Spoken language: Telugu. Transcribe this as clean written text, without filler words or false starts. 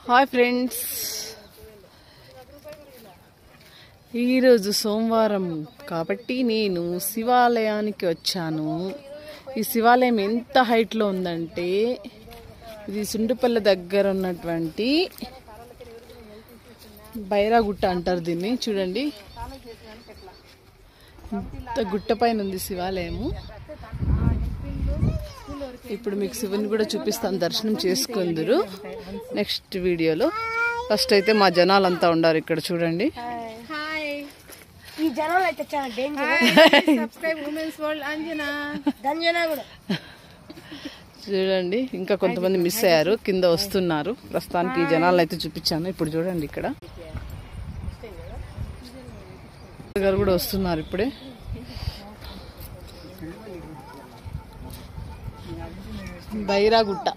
హాయ్ ఫ్రెండ్స్, ఈరోజు సోమవారం కాబట్టి నేను శివాలయానికి వచ్చాను. ఈ శివాలయం ఎంత హైట్లో ఉందంటే ఇది సుండుపల్లి దగ్గర ఉన్నటువంటి బైరాగుట్ట అంటారు దీన్ని. చూడండి, ఇంత గుట్ట పైన ఉంది శివాలయము. ఇప్పుడు మీకు శివుని కూడా చూపిస్తాను, దర్శనం చేసుకుందరు నెక్స్ట్ వీడియోలో. ఫస్ట్ అయితే మా జనాలంతా ఉన్నారు ఇక్కడ. చూడండి, చూడండి ఇంకా కొంతమంది మిస్ అయ్యారు, కింద వస్తున్నారు. ప్రస్తుతానికి ఈ జనాలను అయితే చూపించాను. ఇప్పుడు చూడండి, ఇక్కడ గారు కూడా వస్తున్నారు ఇప్పుడే. బైరాగుట్ట